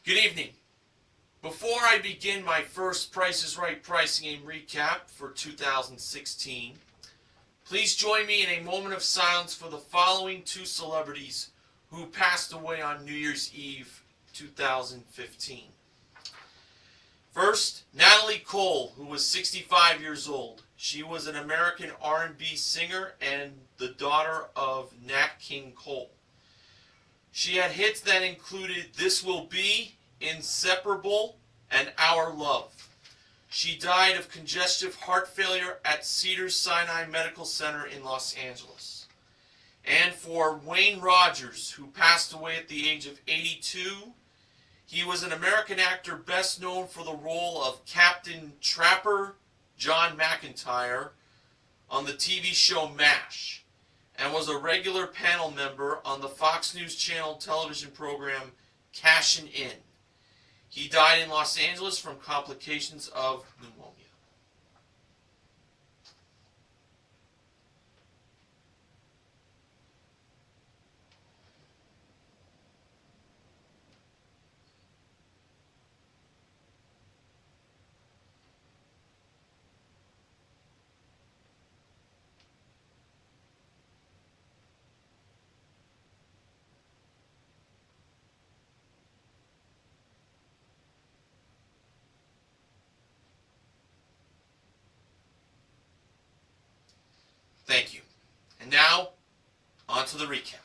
Good evening. Before I begin my first Price is Right pricing game recap for 2016, please join me in a moment of silence for the following two celebrities who passed away on New Year's Eve 2015. First, Natalie Cole, who was 65 years old. She was an American R&B singer and the daughter of Nat King Cole. She had hits that included This Will Be, Inseparable, and Our Love. She died of congestive heart failure at Cedars-Sinai Medical Center in Los Angeles. And for Wayne Rogers, who passed away at the age of 82, he was an American actor best known for the role of Captain Trapper John McIntyre on the TV show MASH, and was a regular panel member on the Fox News Channel television program Cashin' In. He died in Los Angeles from complications of pneumonia. Thank you. And now, on to the recap.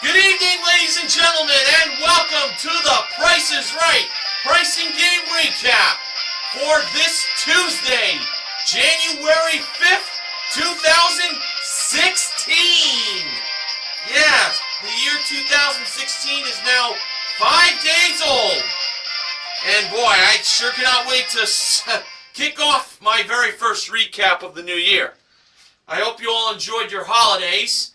Good evening, ladies and gentlemen, and welcome to the Price is Right Pricing Game Recap for this Tuesday, January 5th, 2016. Yes, the year 2016 is now 5 days old. And boy, I sure cannot wait to kick off my very first recap of the new year. I hope you all enjoyed your holidays,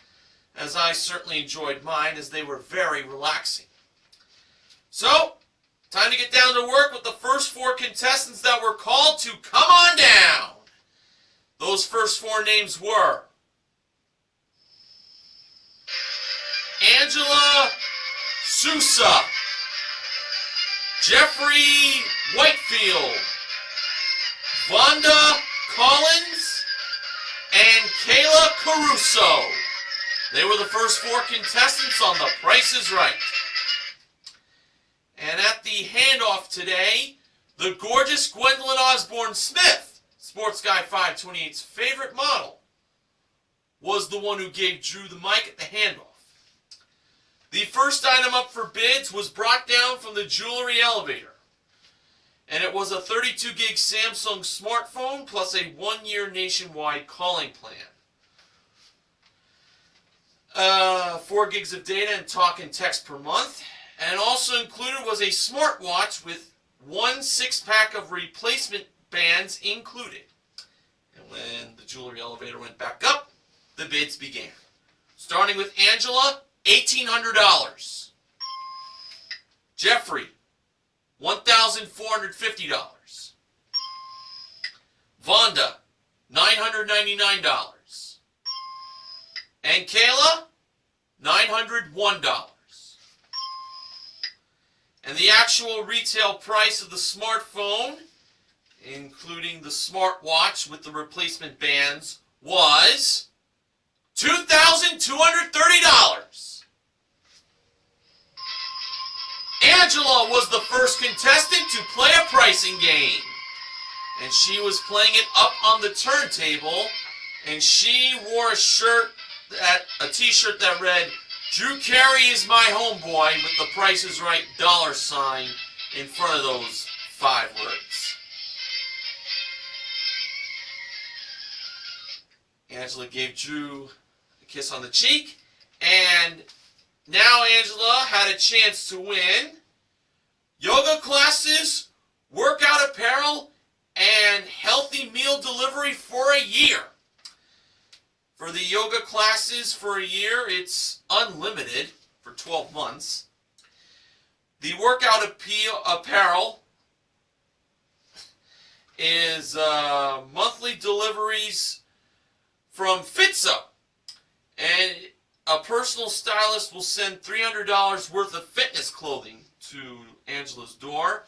as I certainly enjoyed mine, as they were very relaxing. So, time to get down to work with the first four contestants that were called to come on down. Those first four names were Angela Sousa, Jeffrey Whitefield, Vonda Collins, and Kayla Caruso. They were the first four contestants on The Price is Right. And at the handoff today, the gorgeous Gwendolyn Osborne Smith, Sports Guy 528's favorite model, was the one who gave Drew the mic at the handoff. The first item up for bids was brought down from the jewelry elevator, and it was a 32 gig Samsung smartphone plus a 1-year nationwide calling plan. 4 gigs of data and talk and text per month, and also included was a smartwatch with 1 6-pack of replacement bands included. And when the jewelry elevator went back up, the bids began. Starting with Angela, $1,800. Jeffrey, $1,450. Vonda, $999. And Kayla, $901. And the actual retail price of the smartphone, including the smartwatch with the replacement bands, was $2,230. Angela was the first contestant to play a pricing game. And she was playing it up on the turntable, and she wore a t-shirt that read, "Drew Carey is my homeboy," with the Price is Right $sign in front of those 5 words. Angela gave Drew a kiss on the cheek. And now Angela had a chance to win yoga classes, workout apparel, and healthy meal delivery for a year. For the yoga classes for a year, it's unlimited for 12 months. The workout apparel is monthly deliveries from Fitzo. And a personal stylist will send $300 worth of fitness clothing to Angela's door.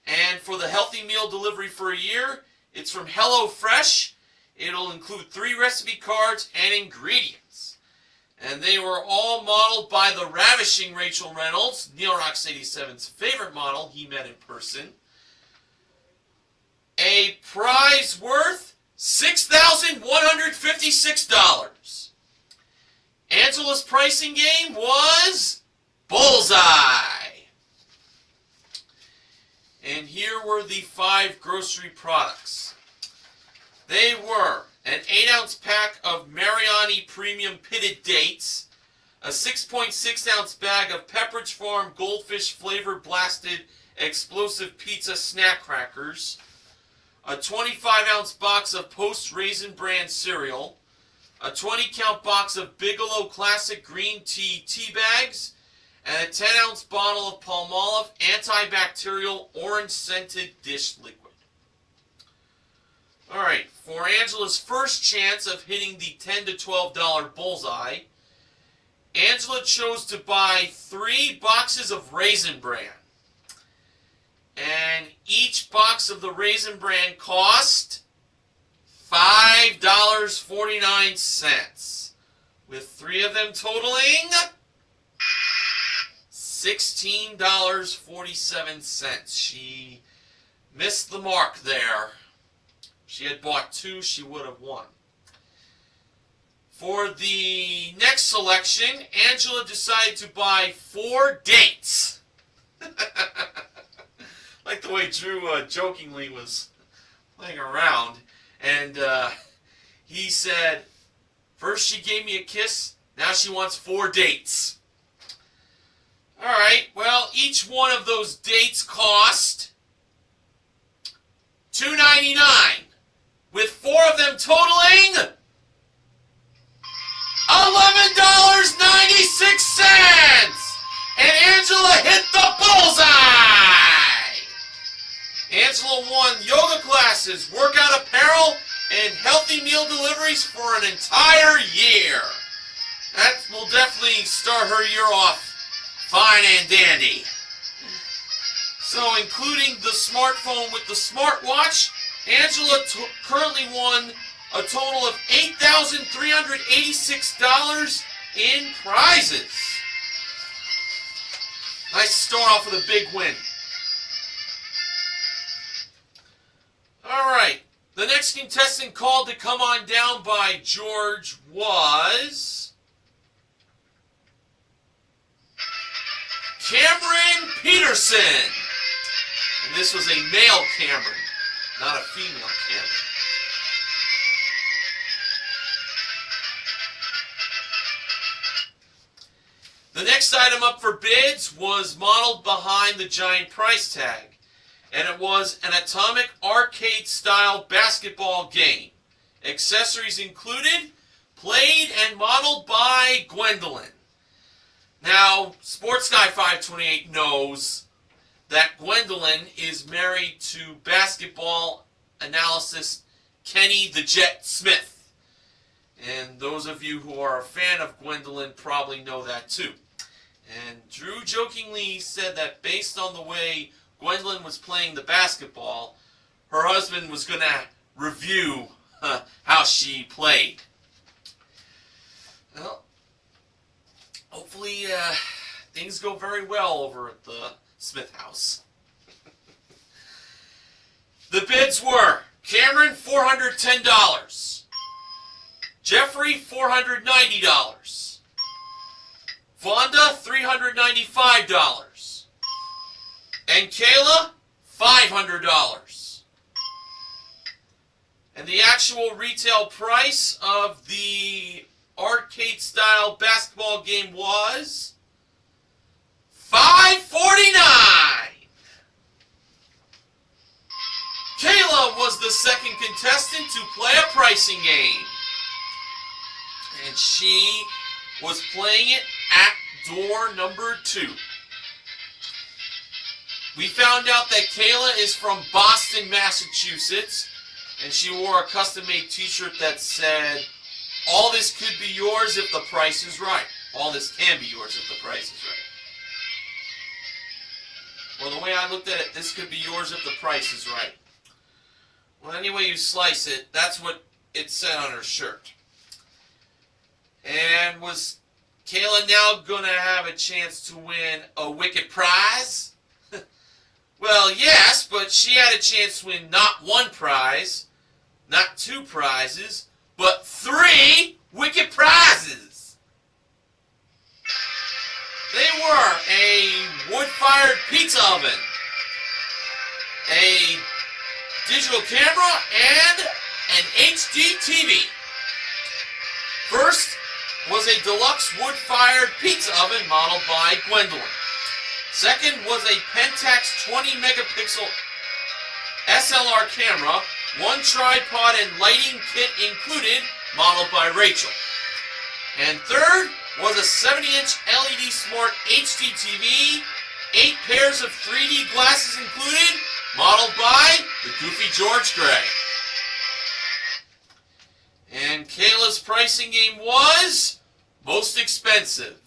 And for the healthy meal delivery for a year, it's from HelloFresh. It'll include 3 recipe cards and ingredients. And they were all modeled by the ravishing Rachel Reynolds, Neil Rocks 87's favorite model he met in person. A prize worth $6,156. Angela's pricing game was Bullseye. And here were the 5 grocery products. They were an 8-ounce pack of Mariani Premium Pitted Dates, a 6.6-ounce bag of Pepperidge Farm Goldfish Flavored Blasted Explosive Pizza Snack Crackers, a 25-ounce box of Post Raisin Bran cereal, a 20-count box of Bigelow Classic Green Tea tea bags, and a 10-ounce bottle of Palmolive antibacterial orange-scented dish liquid. Alright, for Angela's first chance of hitting the $10 to $12 bullseye, Angela chose to buy 3 boxes of Raisin Bran. And each box of the Raisin Bran cost $5.49, with 3 of them totaling $16.47. She missed the mark there. If she had bought 2, she would have won. For the next selection, Angela decided to buy 4 dates. Like the way Drew jokingly was playing around. And he said, first she gave me a kiss, now she wants 4 dates. Alright, well, each one of those dates cost $2.99, with 4 of them totaling $11.96! And Angela hit the bullseye! Angela won yoga classes, workout apparel, and healthy meal deliveries for an entire year. That will definitely start her year off fine and dandy. So, including the smartphone with the smartwatch, Angela currently won a total of $8,386 in prizes. Nice to start off with a big win. Alright, the next contestant called to come on down by George was Cameron Peterson. And this was a male Cameron, not a female Cameron. The next item up for bids was modeled behind the giant price tag. And it was an Atomic arcade-style basketball game. Accessories included, played and modeled by Gwendolyn. Now, Sports Guy 528 knows that Gwendolyn is married to basketball analyst Kenny the Jet Smith. And those of you who are a fan of Gwendolyn probably know that too. And Drew jokingly said that based on the way Gwendolyn was playing the basketball, her husband was going to review how she played. Well, hopefully things go very well over at the Smith house. The bids were Cameron, $410. Jeffrey, $490. Vonda, $395. And Kayla, $500. And the actual retail price of the arcade-style basketball game was $5.49. Kayla was the second contestant to play a pricing game. And she was playing it at door number 2. We found out that Kayla is from Boston, Massachusetts, and she wore a custom-made t-shirt that said, "All this could be yours if the price is right." All this can be yours if the price is right. Well, the way I looked at it, this could be yours if the price is right. Well, any way you slice it, that's what it said on her shirt. And was Kayla now going to have a chance to win a wicked prize? Well, yes, but she had a chance to win not one prize, not 2 prizes, but 3 wicked prizes. They were a wood-fired pizza oven, a digital camera, and an HD TV. First was a deluxe wood-fired pizza oven modeled by Gwendolyn. Second was a Pentax 20-megapixel SLR camera, 1 tripod and lighting kit included, modeled by Rachel. And third was a 70-inch LED Smart HD TV, 8 pairs of 3D glasses included, modeled by the Goofy George Gray. And Kayla's pricing game was most expensive.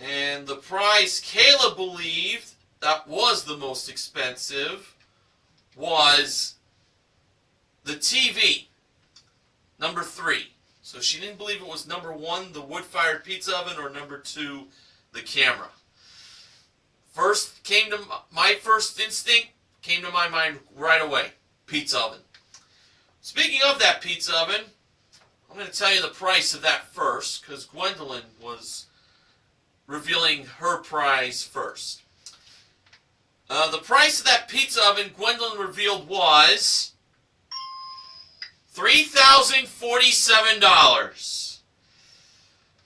And the prize Kayla believed that was the most expensive was the TV, number 3. So she didn't believe it was number 1, the wood-fired pizza oven, or number 2, the camera. My first instinct came to my mind right away, pizza oven. Speaking of that pizza oven, I'm going to tell you the price of that first, because Gwendolyn was revealing her prize first. The price of that pizza oven Gwendolyn revealed was $3,047.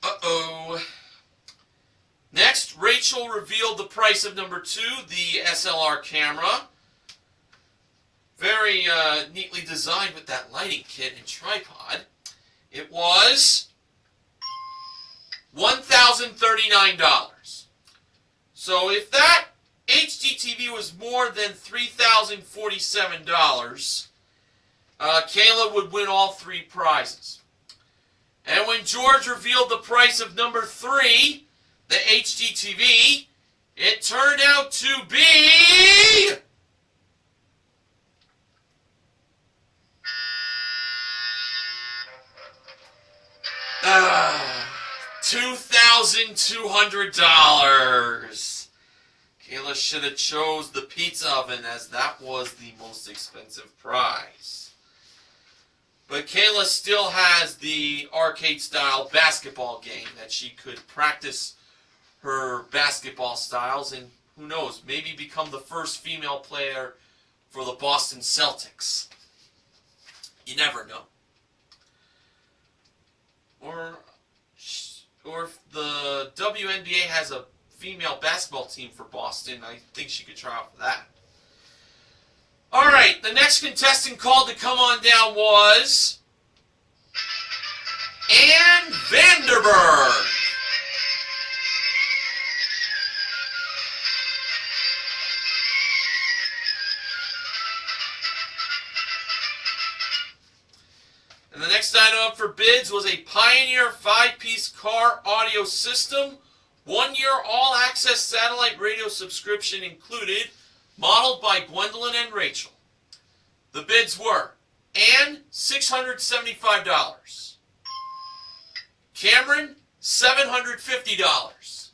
Uh-oh. Next, Rachel revealed the price of number 2, the SLR camera. Very neatly designed with that lighting kit and tripod. It was $1,039. So if that HD TV was more than $3,047, Kayla would win all 3 prizes. And when George revealed the price of number 3, the HD TV, it turned out to be $2,200. Kayla should have chose the pizza oven, as that was the most expensive prize. But Kayla still has the arcade-style basketball game that she could practice her basketball styles and, who knows, maybe become the first female player for the Boston Celtics. You never know. Or if the WNBA has a female basketball team for Boston, I think she could try out for that. Alright, the next contestant called to come on down was Ann Vanderberg. And the next item up for bids was a Pioneer 5-piece car audio system, 1-year all-access satellite radio subscription included, modeled by Gwendolyn and Rachel. The bids were Ann, $675. Cameron, $750.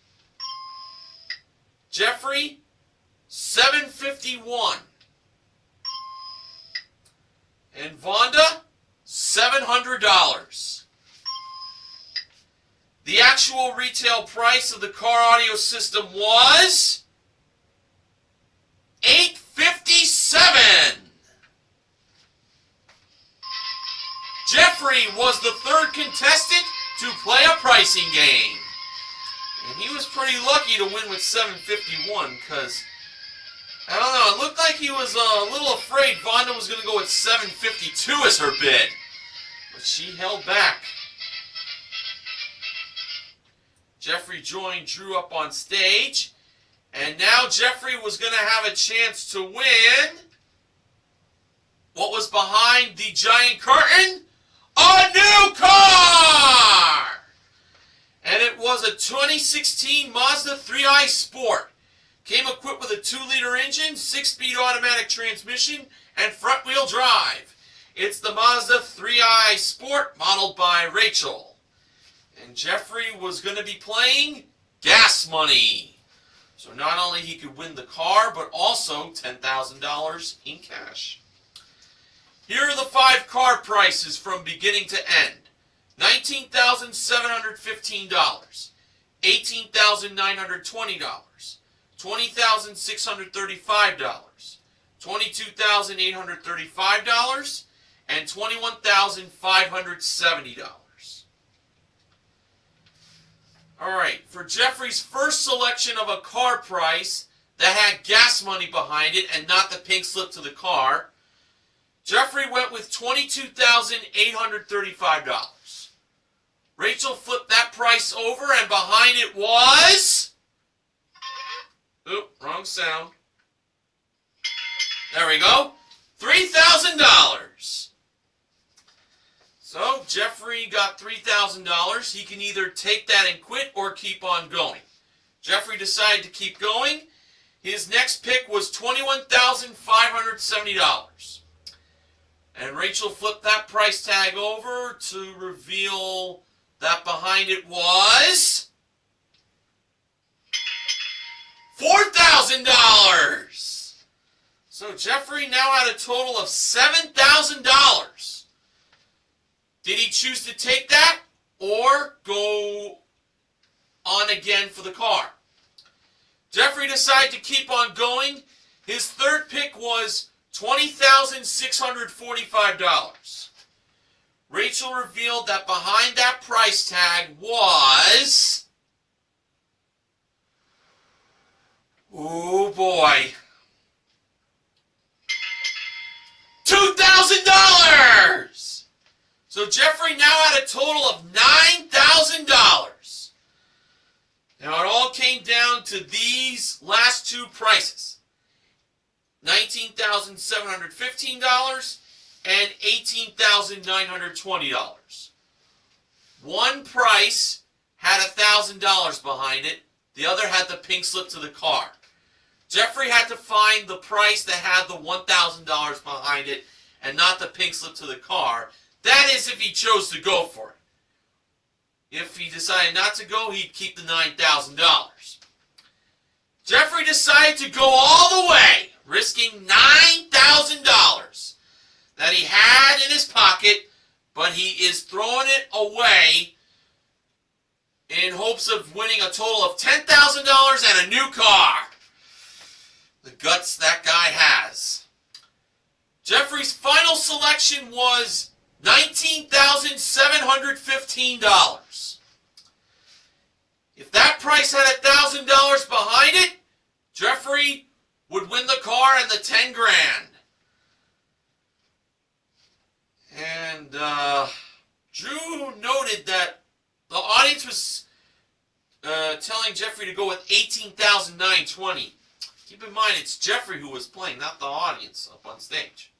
Jeffrey, $751. And Vonda, $700. The actual retail price of the car audio system was $857. Jeff Jeffrey was the third contestant to play a pricing game. And he was pretty lucky to win with 751 because, I don't know, it looked like he was a little afraid Vonda was going to go with 752 as her bid. But she held back. Jeffrey joined Drew up on stage. And now Jeffrey was going to have a chance to win what was behind the giant curtain? A new car! And it was a 2016 Mazda 3i Sport. Came equipped with a 2-liter engine, 6-speed automatic transmission, and front-wheel drive. It's the Mazda 3i Sport modeled by Rachel. And Jeffrey was going to be playing gas money. So not only he could win the car, but also $10,000 in cash. Here are the 5 car prices from beginning to end. $19,715, $18,920, $20,635, $22,835, and $21,570. Alright, for Jeffrey's first selection of a car price that had gas money behind it and not the pink slip to the car, Jeffrey went with $22,835. Rachel flipped that price over and behind it was... Oop, wrong sound. There we go. $3,000. So, Jeffrey got $3,000. He can either take that and quit or keep on going. Jeffrey decided to keep going. His next pick was $21,570. And Rachel flipped that price tag over to reveal that behind it was... $4,000! So Jeffrey now had a total of $7,000. Did he choose to take that or go on again for the car? Jeffrey decided to keep on going. His third pick was $20,645. Rachel revealed that behind that price tag was... Oh boy. $2,000! So Jeffrey now had a total of $9,000. Now it all came down to these last 2 prices. $19,715 and $18,920. One price had $1,000 behind it. The other had the pink slip to the car. Jeffrey had to find the price that had the $1,000 behind it and not the pink slip to the car. That is if he chose to go for it. If he decided not to go, he'd keep the $9,000. Jeffrey decided to go all the way, risking $9,000 that he had in his pocket, but he is throwing it away in hopes of winning a total of $10,000 and a new car. The guts that guy has. Jeffrey's final selection was $19,715. If that price had $1,000 behind it, Jeffrey would win the car and the 10 grand. And Drew noted that the audience was telling Jeffrey to go with $18,920. Keep in mind, it's Jeffrey who was playing, not the audience up on stage.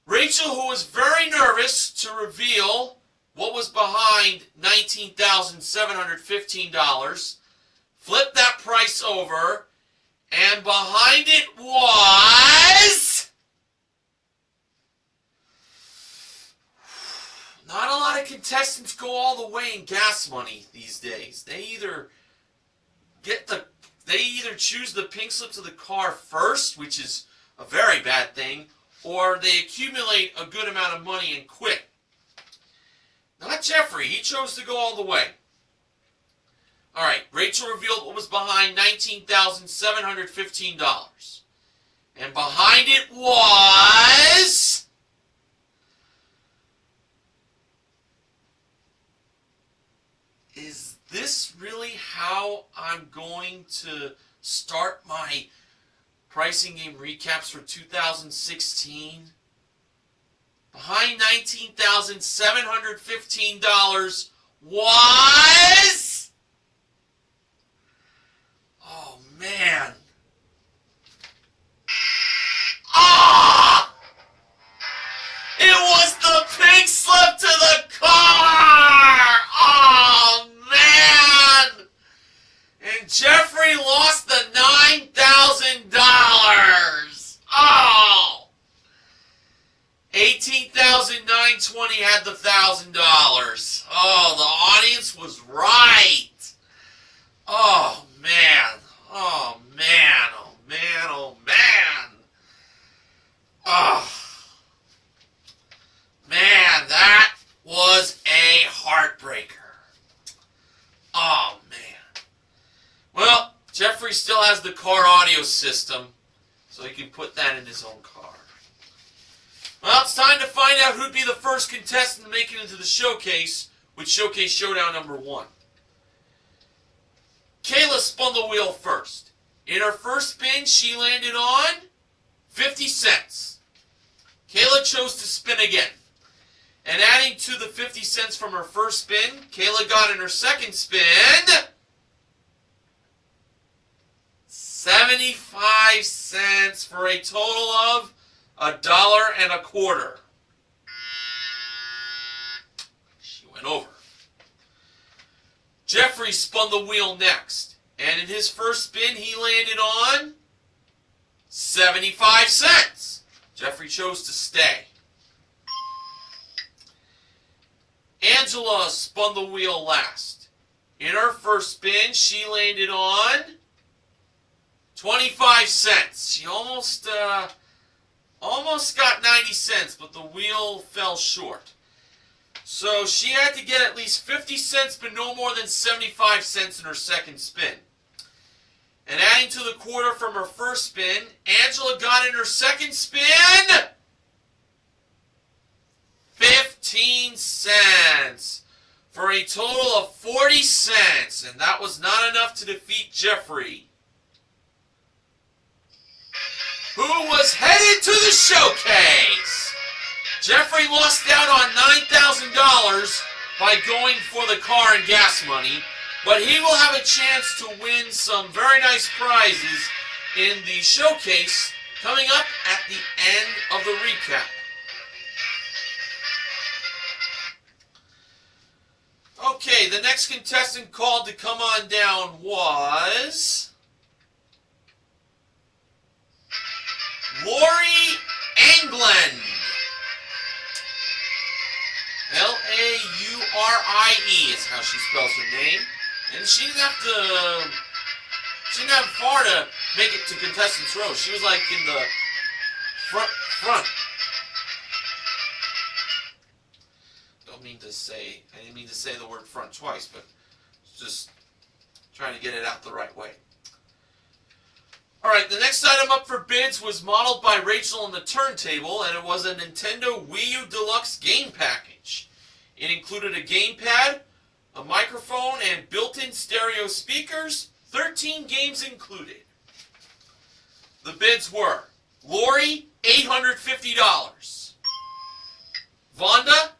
Rachel, who was very nervous to reveal what was behind $19,715, flipped that price over, and behind it was... Not a lot of contestants go all the way in gas money these days. They either choose the pink slip to the car first, which is a very bad thing, or they accumulate a good amount of money and quit. Not Jeffrey. He chose to go all the way. Alright, Rachel revealed what was behind $19,715. And behind it was... this really how I'm going to start my pricing game recaps for 2016? Behind $19,715 was... Oh, man. Ah! It was the pink slip to the car! Oh, man! And Jeffrey lost the $9,000! Oh! $18,920 had the $1,000. Oh, the audience was right. Oh, man. Oh, man. Oh, man. Oh, man. Oh. Man, that was a heartbreaker. Oh, man. Well, Jeffrey still has the car audio system, so he can put that in his own car. Well, it's time to find out who'd be the first contestant to make it into the showcase with Showcase Showdown number 1. Kayla spun the wheel first. In her first spin, she landed on 50 cents. Kayla chose to spin again. And adding to the 50 cents from her first spin, Kayla got in her second spin 75 cents for a total of $1.25. She went over. Jeffrey spun the wheel next, and in his first spin he landed on 75 cents. Jeffrey chose to stay. Angela spun the wheel last. In her first spin, she landed on 25 cents. She almost got 90 cents, but the wheel fell short. So she had to get at least 50 cents, but no more than 75 cents in her second spin. And adding to the quarter from her first spin, Angela got in her second spin 15 cents for a total of 40 cents. And that was not enough to defeat Jeffrey, who was headed to the showcase. Jeffrey lost out on $9,000 by going for the car and gas money, but he will have a chance to win some very nice prizes in the showcase coming up at the end of the recap. Okay, the next contestant called to come on down was Lori England. Laurie is how she spells her name. And she didn't have far to make it to contestants row. She was like in the front. I didn't mean to say the word front twice, but just trying to get it out the right way. Alright, the next item up for bids was modeled by Rachel on the turntable, and it was a Nintendo Wii U Deluxe game package. It included a gamepad, a microphone, and built-in stereo speakers, 13 games included. The bids were Lori, $850. Vonda,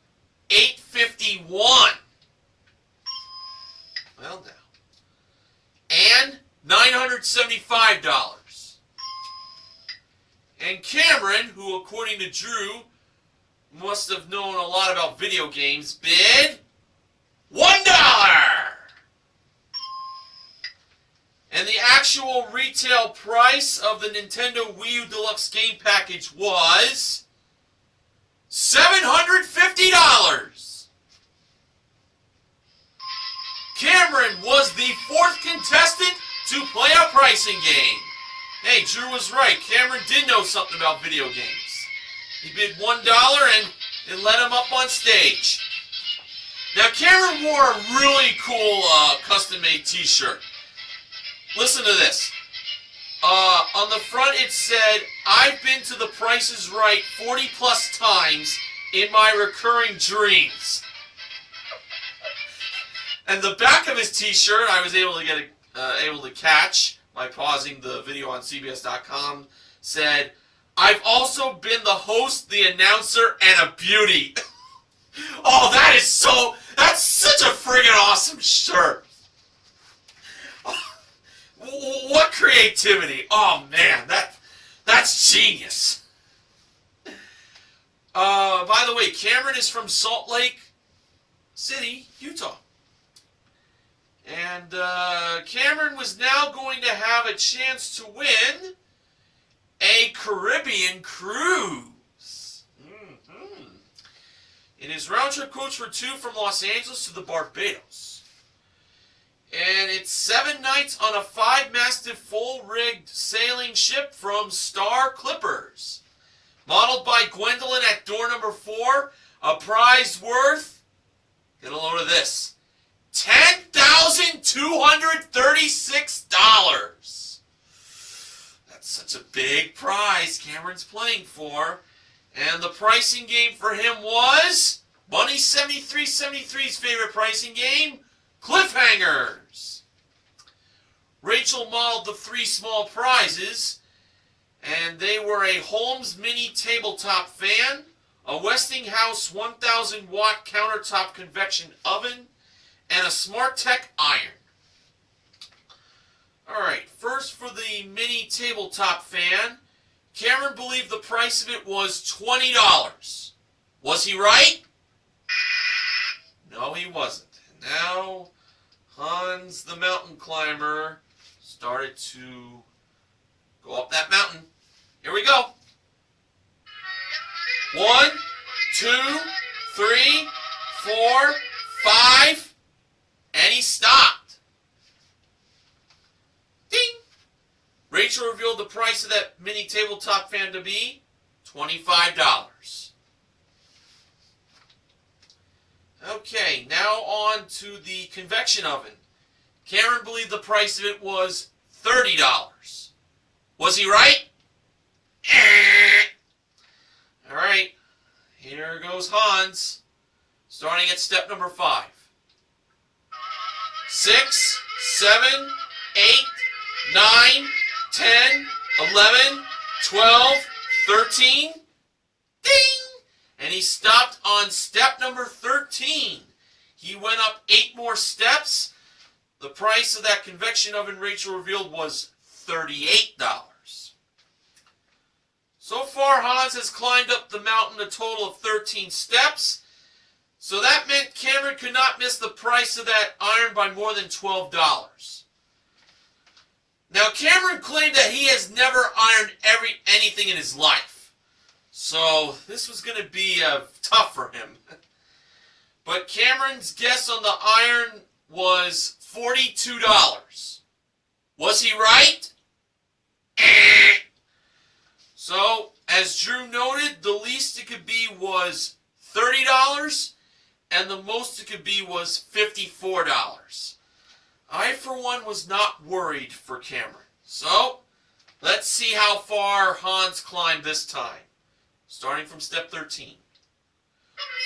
$851. Well, now. And $975. And Cameron, who according to Drew must have known a lot about video games, bid $1. And the actual retail price of the Nintendo Wii U Deluxe game package was $750. Cameron was the fourth contestant to play a pricing game. Hey, Drew was right. Cameron did know something about video games. He bid $1 and it let him up on stage. Now, Cameron wore a really cool custom-made t-shirt. Listen to this. On the front it said, "I've been to the Price is Right 40 plus times in my recurring dreams." And the back of his T-shirt, I was able to catch by pausing the video on CBS.com, said, "I've also been the host, the announcer, and a beauty." Oh, that's such a friggin' awesome shirt. What creativity. Oh, man, that's genius. By the way, Cameron is from Salt Lake City, Utah. And Cameron was now going to have a chance to win a Caribbean cruise. In his round-trip coach for 2 from Los Angeles to the Barbados. And it's 7 nights on a 5-masted, full-rigged sailing ship from Star Clippers. Modeled by Gwendolyn at door number 4. A prize worth, get a load of this, $10,236. That's such a big prize Cameron's playing for. And the pricing game for him was Money 7373's favorite pricing game, Cliffhangers. Rachel modeled the 3 small prizes, and they were a Holmes mini tabletop fan, a Westinghouse 1000-watt countertop convection oven, and a SmartTech iron. Alright, first for the mini tabletop fan, Cameron believed the price of it was $20. Was he right? No, he wasn't. And now, Hans the mountain climber started to go up that mountain. Here we go. 1, 2, 3, 4, 5, and he stopped. Ding! Rachel revealed the price of that mini tabletop fan to be $25. Okay, now on to the convection oven. Cameron believed the price of it was $30. Was he right? Alright, here goes Hans, starting at step number 5. 6, 7, 8, 9, 10, 11, 12, 13, ding! And he stopped on step number 13. He went up 8 more steps. The price of that convection oven Rachel revealed was $38. So far, Hans has climbed up the mountain a total of 13 steps. So that meant Cameron could not miss the price of that iron by more than $12. Now, Cameron claimed that he has never ironed anything in his life. So this was going to be tough for him. But Cameron's guess on the iron was $42. Was he right? So, as Drew noted, the least it could be was $30, and the most it could be was $54. I, for one, was not worried for Cameron. So, let's see how far Hans climbed this time. Starting from step 13.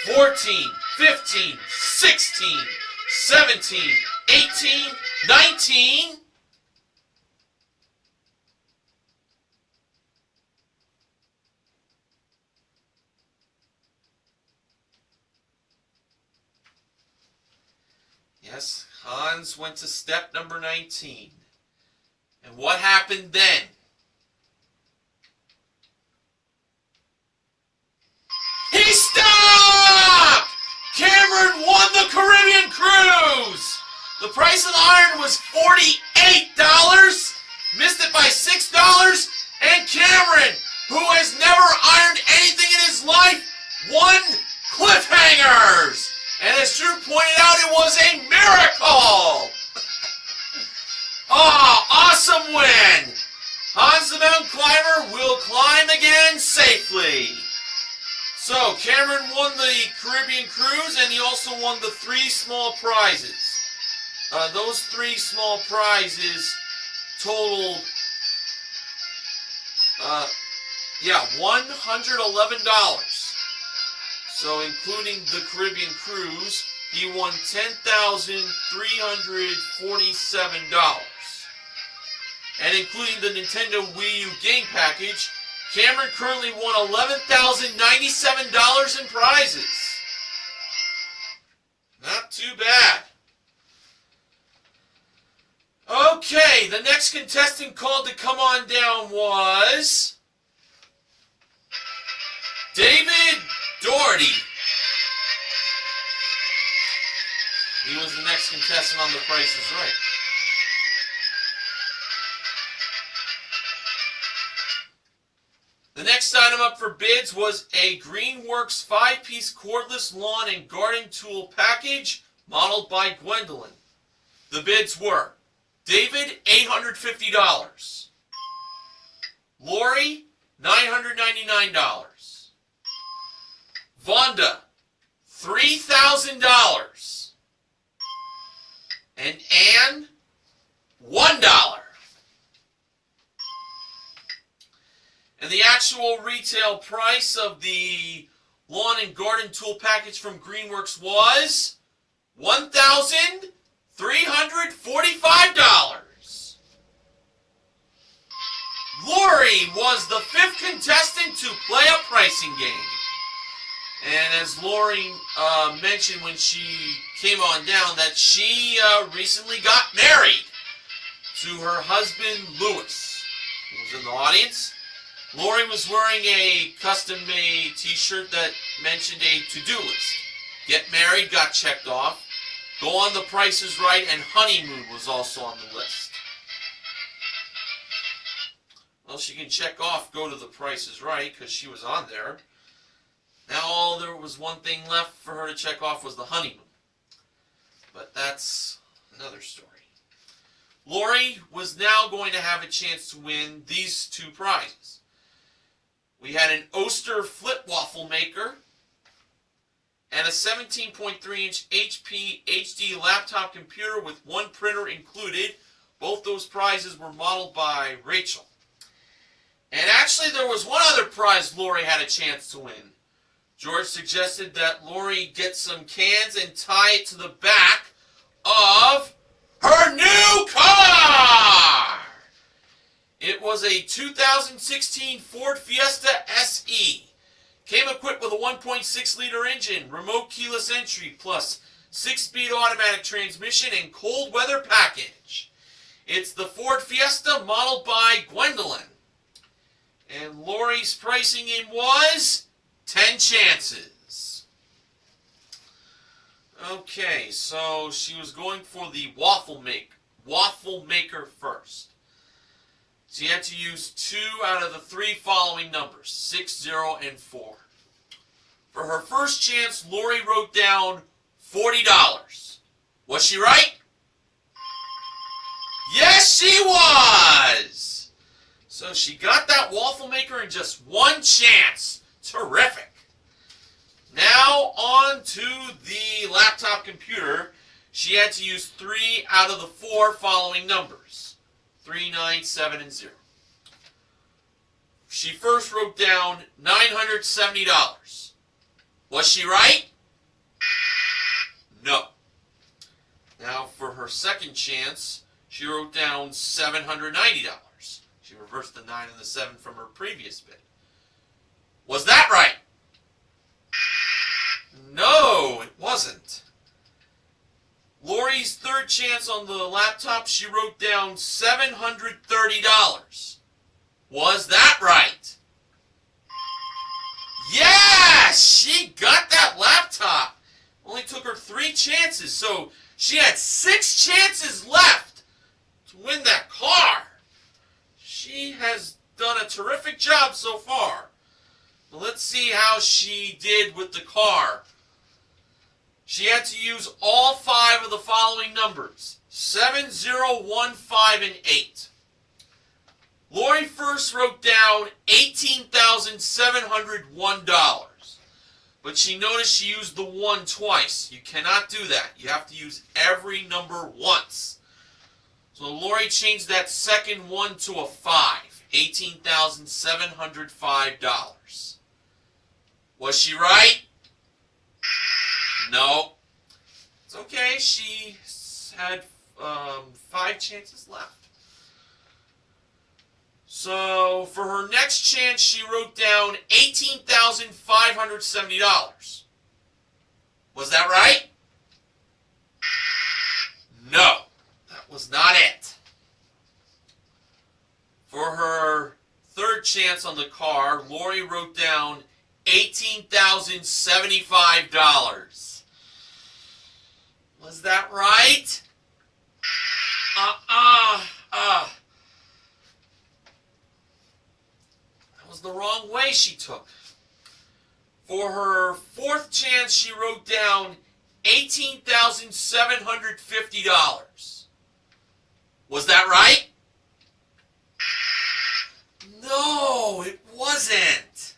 14, 15, 16, 17, 18, 19... Yes, Hans went to step number 19. And what happened then? He stopped! Cameron won the Caribbean cruise! The price of the iron was $48, missed it by $6, and Cameron, who has never ironed anything in his life, won Cliffhangers! And as Drew pointed out, it was a miracle! Awesome win! Hans the mountain climber will climb again safely. So, Cameron won the Caribbean cruise, and he also won the 3 small prizes. Those 3 small prizes totaled, $111. So, including the Caribbean cruise, he won $10,347. And including the Nintendo Wii U game package, Cameron currently won $11,097 in prizes. Not too bad. Okay, the next contestant called to come on down was David Doherty. He was the next contestant on The Price is Right. The next item up for bids was a Greenworks 5-piece cordless lawn and garden tool package modeled by Gwendolyn. The bids were David, $850. Lori, $999. Vonda, $3,000. And Anne, $1. And the actual retail price of the lawn and garden tool package from Greenworks was $1,345. Lori was the 5th contestant to play a pricing game. And as Lori mentioned when she came on down, that she recently got married to her husband, Lewis, who was in the audience. Lori was wearing a custom-made t-shirt that mentioned a to-do list. Get married, got checked off. Go on The Price is Right, and honeymoon was also on the list. Well, she can check off go to The Price is Right because she was on there. Now all there was one thing left for her to check off was the honeymoon. But that's another story. Lori was now going to have a chance to win these 2 prizes. We had an Oster flip waffle maker and a 17.3-inch HP HD laptop computer with 1 printer included. Both those prizes were modeled by Rachel. And actually there was one other prize Lori had a chance to win. George suggested that Lori get some cans and tie it to the back of her new car! It was a 2016 Ford Fiesta SE. Came equipped with a 1.6-liter engine, remote keyless entry, plus 6-speed automatic transmission and cold weather package. It's the Ford Fiesta modeled by Gwendolyn. And Lori's pricing in was 10 chances. Okay, so she was going for the waffle maker first. She had to use 2 out of the 3 following numbers, 6, 0, and 4. For her first chance, Lori wrote down $40. Was she right? Yes, she was! So she got that waffle maker in just 1 chance. Terrific. Now on to the laptop computer. She had to use 3 out of the 4 following numbers. 3, 9, 7, and 0. She first wrote down $970. Was she right? No. Now for her second chance, she wrote down $790. She reversed the 9 and the 7 from her previous bid. Was that right? No, it wasn't. Lori's third chance on the laptop, she wrote down $730. Was that right? Yes! She got that laptop! Only took her 3 chances, so she had 6 chances left to win that car. She has done a terrific job so far. Let's see how she did with the car. She had to use all 5 of the following numbers, 7, 0, 1, 5, and 8. Lori first wrote down $18,701, but she noticed she used the 1 twice. You cannot do that. You have to use every number once. So Lori changed that second 1 to a 5, $18,705. Was she right? No. It's okay. She had 5 chances left. So for her next chance, she wrote down $18,570. Was that right? No, that was not it. For her third chance on the car, Lori wrote down $18,075. Was that right? That was the wrong way she took. For her fourth chance, she wrote down $18,750. Was that right? No, it wasn't.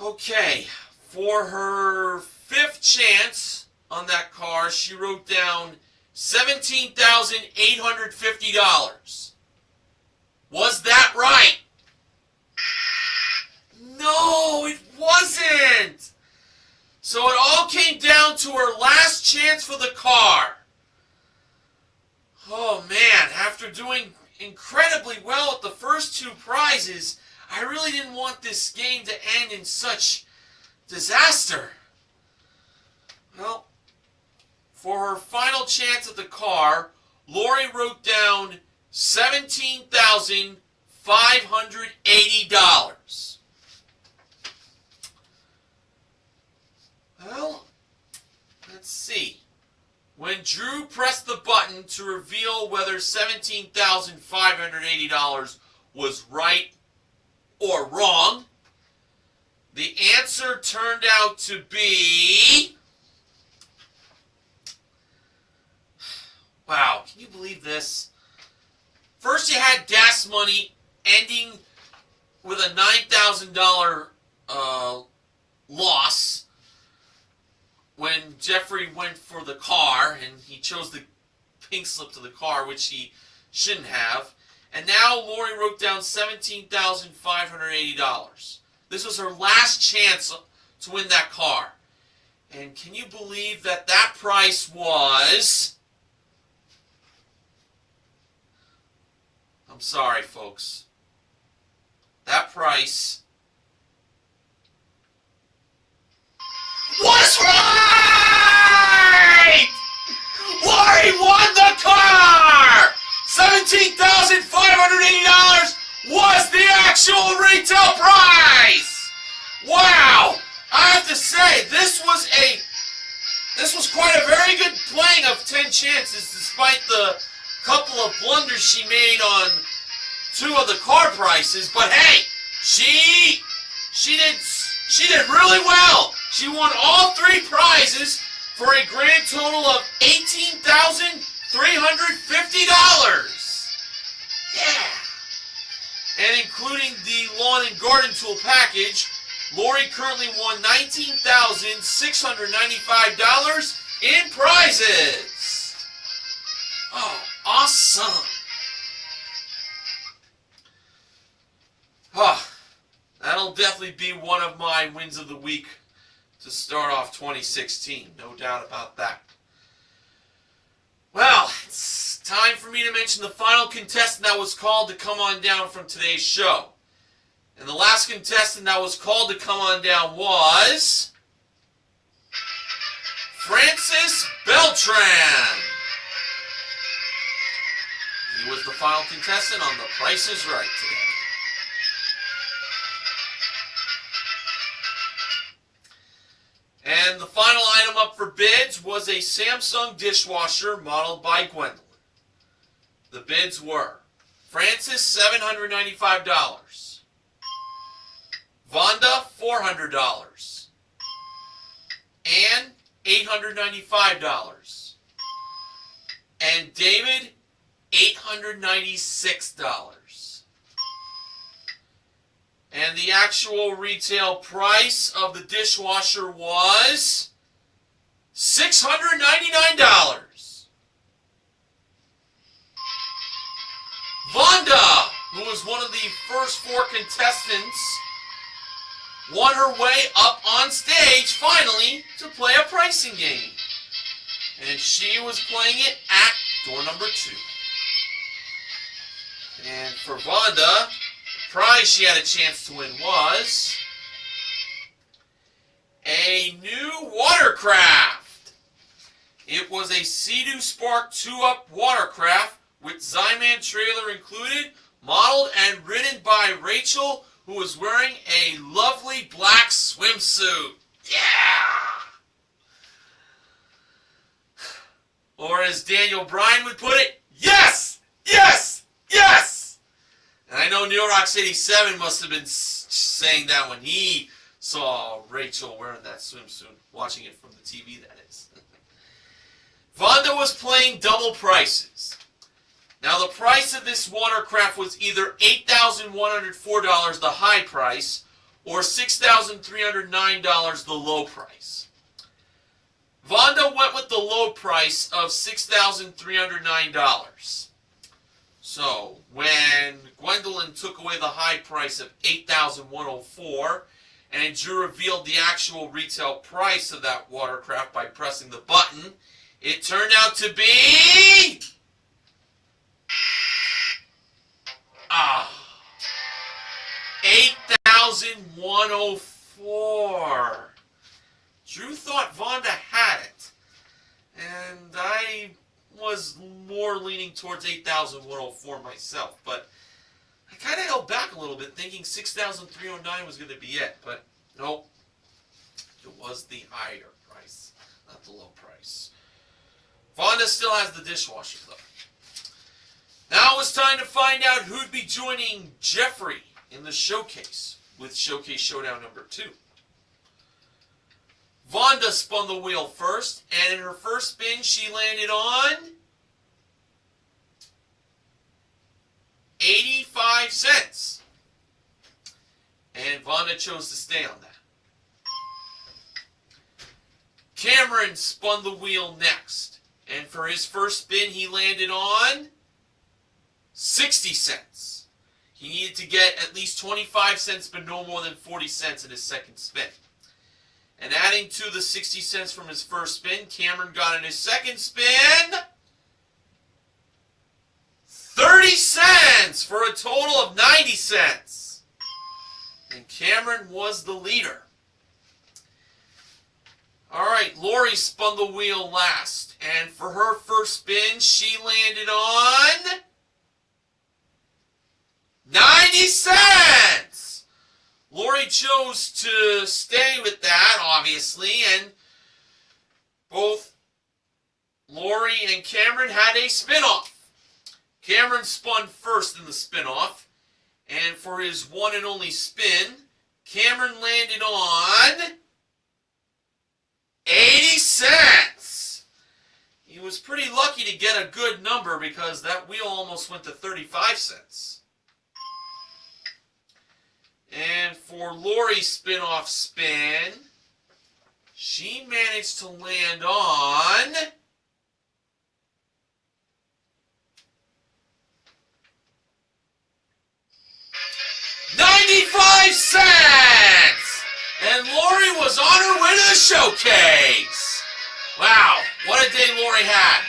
Okay, for her fifth chance on that car, she wrote down $17,850. Was that right? No, it wasn't. So it all came down to her last chance for the car. Oh man, after doing incredibly well at the first 2 prizes, I really didn't want this game to end in such disaster. Well, for her final chance at the car, Lori wrote down $17,580. Well, let's see. When Drew pressed the button to reveal whether $17,580 was right or wrong, the answer turned out to be... Wow, can you believe this? First you had gas money ending with a $9,000 loss when Jeffrey went for the car and he chose the pink slip to the car, which he shouldn't have. And now Lori wrote down $17,580. This was her last chance to win that car. And can you believe that that price was... I'm sorry, folks. That price was right! Lori won the car! $17,580 was the actual retail price! Wow! I have to say, this was quite a very good playing of 10 chances, despite the couple of blunders she made on 2 of the car prices. But hey, she did really well. She won all 3 prizes for a grand total of $18,350. Yeah. And including the lawn and garden tool package, Lori currently won $19,695 in prizes. Oh, awesome. That'll definitely be one of my wins of the week to start off 2016. No doubt about that. Well, it's time for me to mention the final contestant that was called to come on down from today's show. And the last contestant that was called to come on down was... Francis Beltran. He was the final contestant on The Price is Right today. And the final item up for bids was a Samsung dishwasher modeled by Gwendolyn. The bids were Francis, $795. Vonda, $400. Ann, $895. And David, $896. And the actual retail price of the dishwasher was $699. Vonda, who was one of the first 4 contestants won her way up on stage, finally, to play a pricing game. And she was playing it at door number 2. And for Vonda, the prize she had a chance to win was a new watercraft. It was a Sea-Doo Spark 2-Up watercraft with Zyman trailer included, modeled and ridden by Rachel, who was wearing a lovely black swimsuit. Yeah! Or as Daniel Bryan would put it, yes! Yes! Yes! And I know New Rock City 7 must have been saying that when he saw Rachel wearing that swimsuit, watching it from the TV, that is. Vonda was playing double prices. Now the price of this watercraft was either $8,104, the high price, or $6,309, the low price. Vonda went with the low price of $6,309. So when Gwendolyn took away the high price of $8,104 and Drew revealed the actual retail price of that watercraft by pressing the button, it turned out to be $8,104. Drew thought Vonda had it, and I was more leaning towards $8,104 myself, but I kind of held back a little bit, thinking $6,309 was going to be it, but nope, it was the higher price, not the low price. Vonda still has the dishwasher, though. Now it was time to find out who'd be joining Jeffrey in the showcase with Showcase Showdown number 2. Vonda spun the wheel first, and in her first spin, she landed on 85 cents. And Vonda chose to stay on that. Cameron spun the wheel next, and for his first spin, he landed on 60 cents. He needed to get at least 25 cents, but no more than 40 cents in his second spin. And adding to the 60 cents from his first spin, Cameron got in his second spin 30 cents for a total of 90 cents. And Cameron was the leader. Alright, Lori spun the wheel last. And for her first spin, she landed on 90 cents! Lori chose to stay with that, obviously, and both Lori and Cameron had a spin-off. Cameron spun first in the spin-off, and for his one and only spin, Cameron landed on 80 cents. He was pretty lucky to get a good number because that wheel almost went to 35 cents. And for Lori's spin-off spin, she managed to land on 95 cents! And Lori was on her way to the showcase. Wow, what a day Lori had.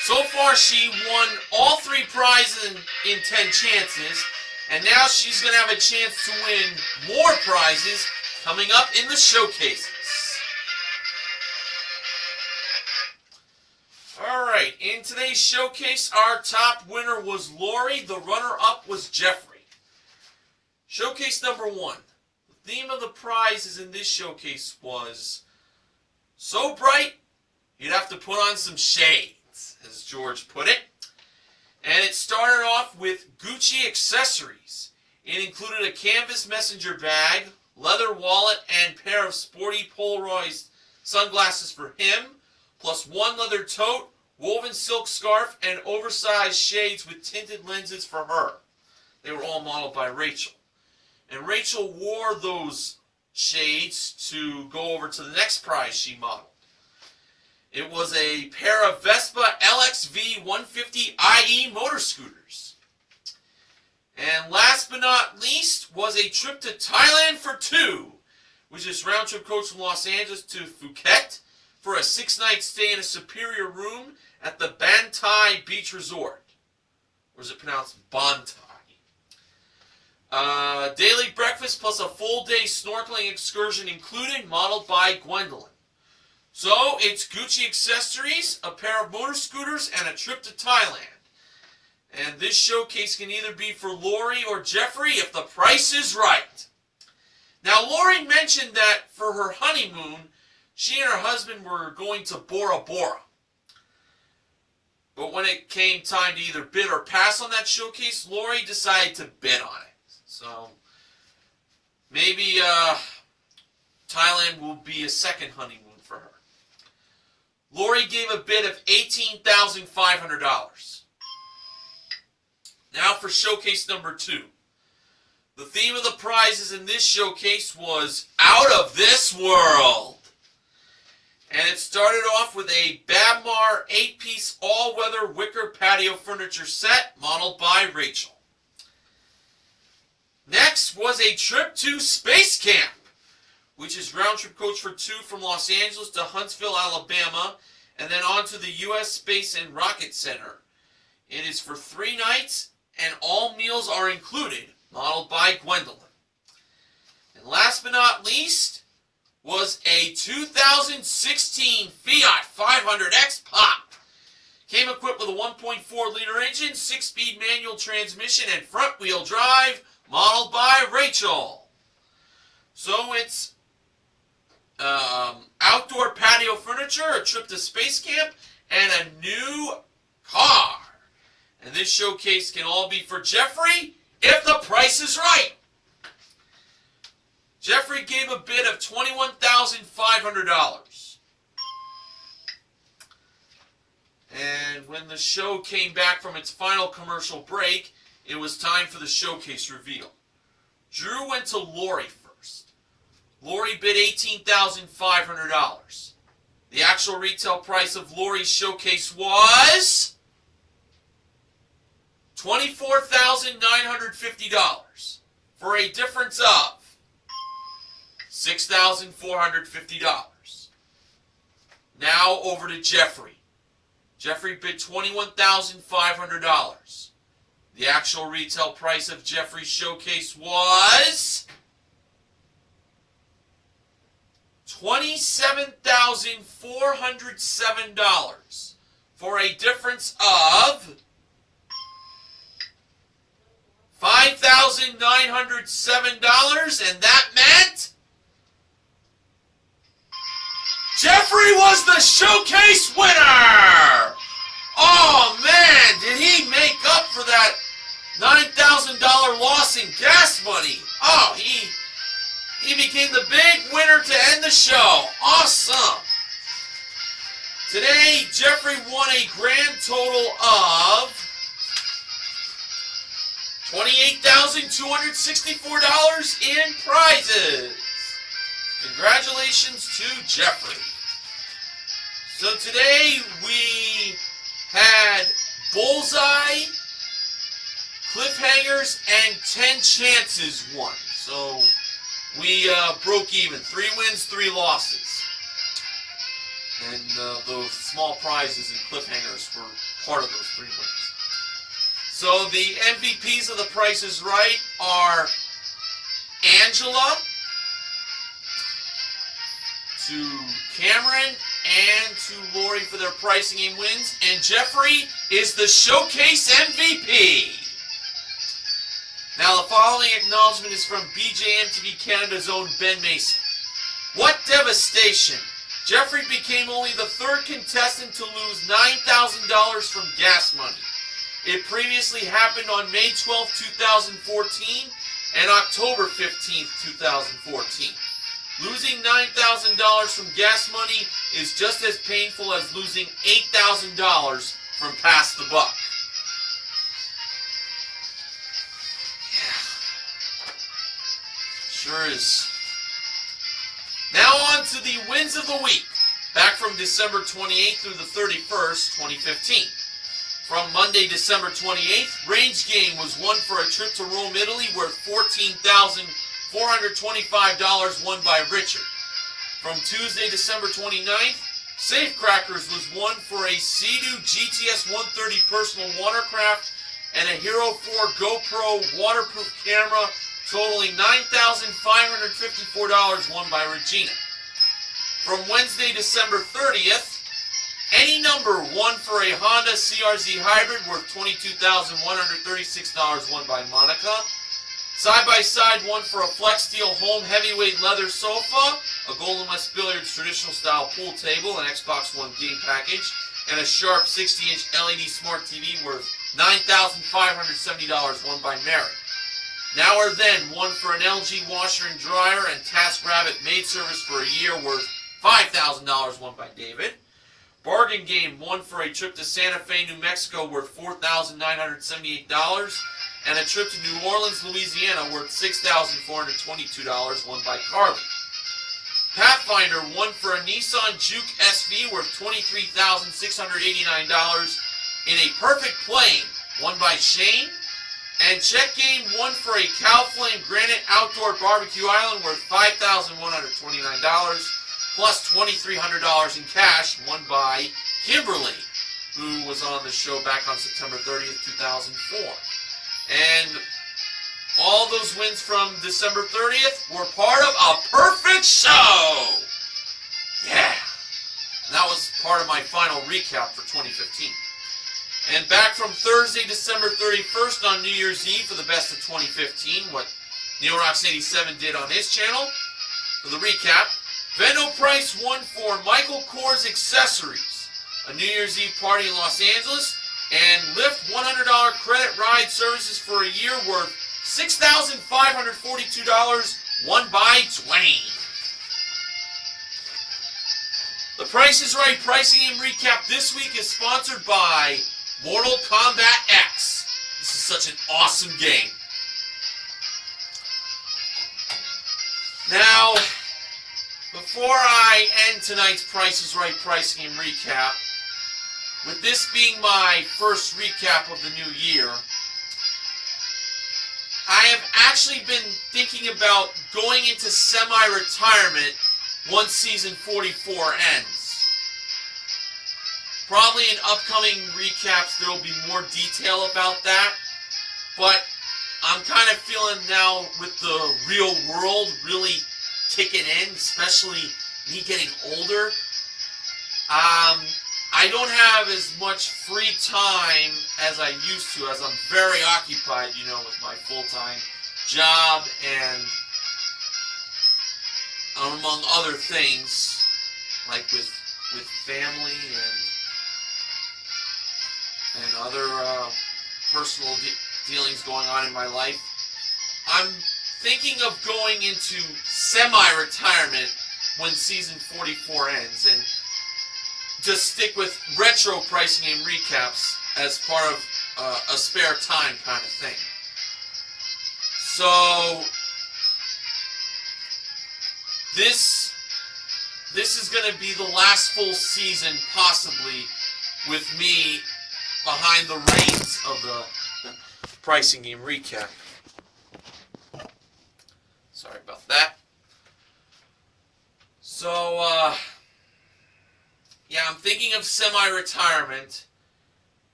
So far she won all 3 prizes in 10 chances. And now she's going to have a chance to win more prizes coming up in the showcases. Alright, in today's showcase, our top winner was Lori. The runner-up was Jeffrey. Showcase number 1. The theme of the prizes in this showcase was so bright, you'd have to put on some shades, as George put it. And it started off with Gucci accessories. It included a canvas messenger bag, leather wallet, and pair of sporty Polaroid sunglasses for him, plus one leather tote, woven silk scarf, and oversized shades with tinted lenses for her. They were all modeled by Rachel. And Rachel wore those shades to go over to the next prize she modeled. It was a pair of Vespa LXV 150IE motor scooters. And last but not least was a trip to Thailand for 2 which is round-trip coach from Los Angeles to Phuket for a 6-night stay in a superior room at the Bantai Beach Resort. Or is it pronounced Bantai? Daily breakfast plus a full-day snorkeling excursion included, modeled by Gwendolyn. So, it's Gucci accessories, a pair of motor scooters, and a trip to Thailand. And this showcase can either be for Lori or Jeffrey if the price is right. Now, Lori mentioned that for her honeymoon, she and her husband were going to Bora Bora. But when it came time to either bid or pass on that showcase, Lori decided to bid on it. So, maybe Thailand will be a second honeymoon for her. Lori gave a bid of $18,500. Now for showcase number 2. The theme of the prizes in this showcase was out of this world. And it started off with a Babmar 8-piece all-weather wicker patio furniture set modeled by Rachel. Next was a trip to Space Camp, which is round-trip coach for 2 from Los Angeles to Huntsville, Alabama, and then on to the U.S. Space and Rocket Center. It is for 3 nights, and all meals are included, modeled by Gwendolyn. And last but not least was a 2016 Fiat 500X Pop. Came equipped with a 1.4-liter engine, 6-speed manual transmission, and front-wheel drive, modeled by Rachel. So it's outdoor patio furniture, a trip to Space Camp, and a new car. And this showcase can all be for Jeffrey if the price is right. Jeffrey gave a bid of $21,500. And when the show came back from its final commercial break, it was time for the showcase reveal. Drew went to Lori first. Lori bid $18,500. The actual retail price of Lori's showcase was $24,950 for a difference of $6,450. Now over to Jeffrey. Jeffrey bid $21,500. The actual retail price of Jeffrey's showcase was $27,407 for a difference of $5,907, and that meant Jeffrey was the showcase winner! Oh man, did he make up for that $9,000 loss in gas money? Oh, he became the big winner to end the show. Awesome! Today, Jeffrey won a grand total of $28,264 in prizes. Congratulations to Jeffrey. So today we had Bullseye, Cliffhangers, and 10 Chances won. So we broke even. 3 wins, 3 losses. And those small prizes and Cliffhangers were part of those 3 wins. So the MVPs of The Price is Right are Angela, to Cameron, and to Lori for their pricing game wins. And Jeffrey is the showcase MVP. Now the following acknowledgement is from BJMTV Canada's own Ben Mason. What devastation! Jeffrey became only the 3rd contestant to lose $9,000 from gas money. It previously happened on May 12, 2014 and October 15, 2014. Losing $9,000 from gas money is just as painful as losing $8,000 from Pass the Buck. Yeah. Sure is. Now on to the wins of the week. Back from December 28th through the 31st, 2015. From Monday, December 28th, Range Game was won for a trip to Rome, Italy, worth $14,400. $425 won by Richard. From Tuesday, December 29th, Safecrackers was won for a Sea-Doo GTS 130 personal watercraft and a Hero 4 GoPro waterproof camera totaling $9,554 won by Regina. From Wednesday, December 30th, any number won for a Honda CRZ Hybrid worth $22,136 won by Monica. Side-by-side won for a Flex Steel Home Heavyweight Leather Sofa, a Golden West Billiards Traditional Style Pool Table, an Xbox One game package, and a Sharp 60-inch LED Smart TV worth $9,570 won by Mary. Now or Then won for an LG washer and dryer and TaskRabbit maid service for a year worth $5,000 won by David. Bargain Game won for a trip to Santa Fe, New Mexico worth $4,978 and a trip to New Orleans, Louisiana worth $6,422 won by Carly. Pathfinder won for a Nissan Juke SV worth $23,689 in a perfect plane won by Shane. And Check Game won for a Cow Flame Granite Outdoor Barbecue Island worth $5,129 plus $2,300 in cash won by Kimberly, who was on the show back on September 30th, 2004. And all those wins from December 30th were part of a perfect show! Yeah! And that was part of my final recap for 2015. And back from Thursday, December 31st on New Year's Eve for the best of 2015, what Neil Rocks 87 did on his channel. For the recap, Vendo Price won for Michael Kors Accessories, a New Year's Eve party in Los Angeles, and Lyft $100 credit ride services for a year worth $6,542 won by Dwayne. The Price is Right Pricing Game Recap this week is sponsored by Mortal Kombat X. This is such an awesome game. Now, before I end tonight's Price is Right Pricing Game Recap, with this being my first recap of the new year, I have actually been thinking about going into semi-retirement once season 44 ends. Probably in upcoming recaps there will be more detail about that, but I'm kind of feeling now with the real world really kicking in, especially me getting older. I don't have as much free time as I used to, as I'm very occupied, you know, with my full-time job and among other things, like with family and other personal dealings going on in my life. I'm thinking of going into semi-retirement when season 44 ends, and just stick with retro pricing game recaps as part of a spare time kind of thing. So this is going to be the last full season, possibly, with me behind the reins of the pricing game recap. Sorry about that. So, yeah, I'm thinking of semi-retirement,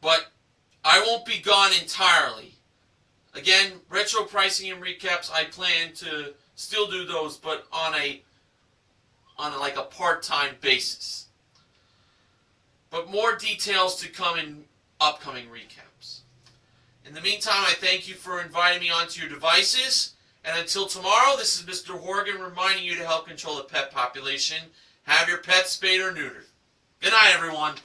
but I won't be gone entirely. Again, retro pricing and recaps, I plan to still do those, but on a like a part-time basis. But more details to come in upcoming recaps. In the meantime, I thank you for inviting me onto your devices. And until tomorrow, this is Mr. Horgan reminding you to help control the pet population. Have your pets spayed or neutered. Good night, everyone.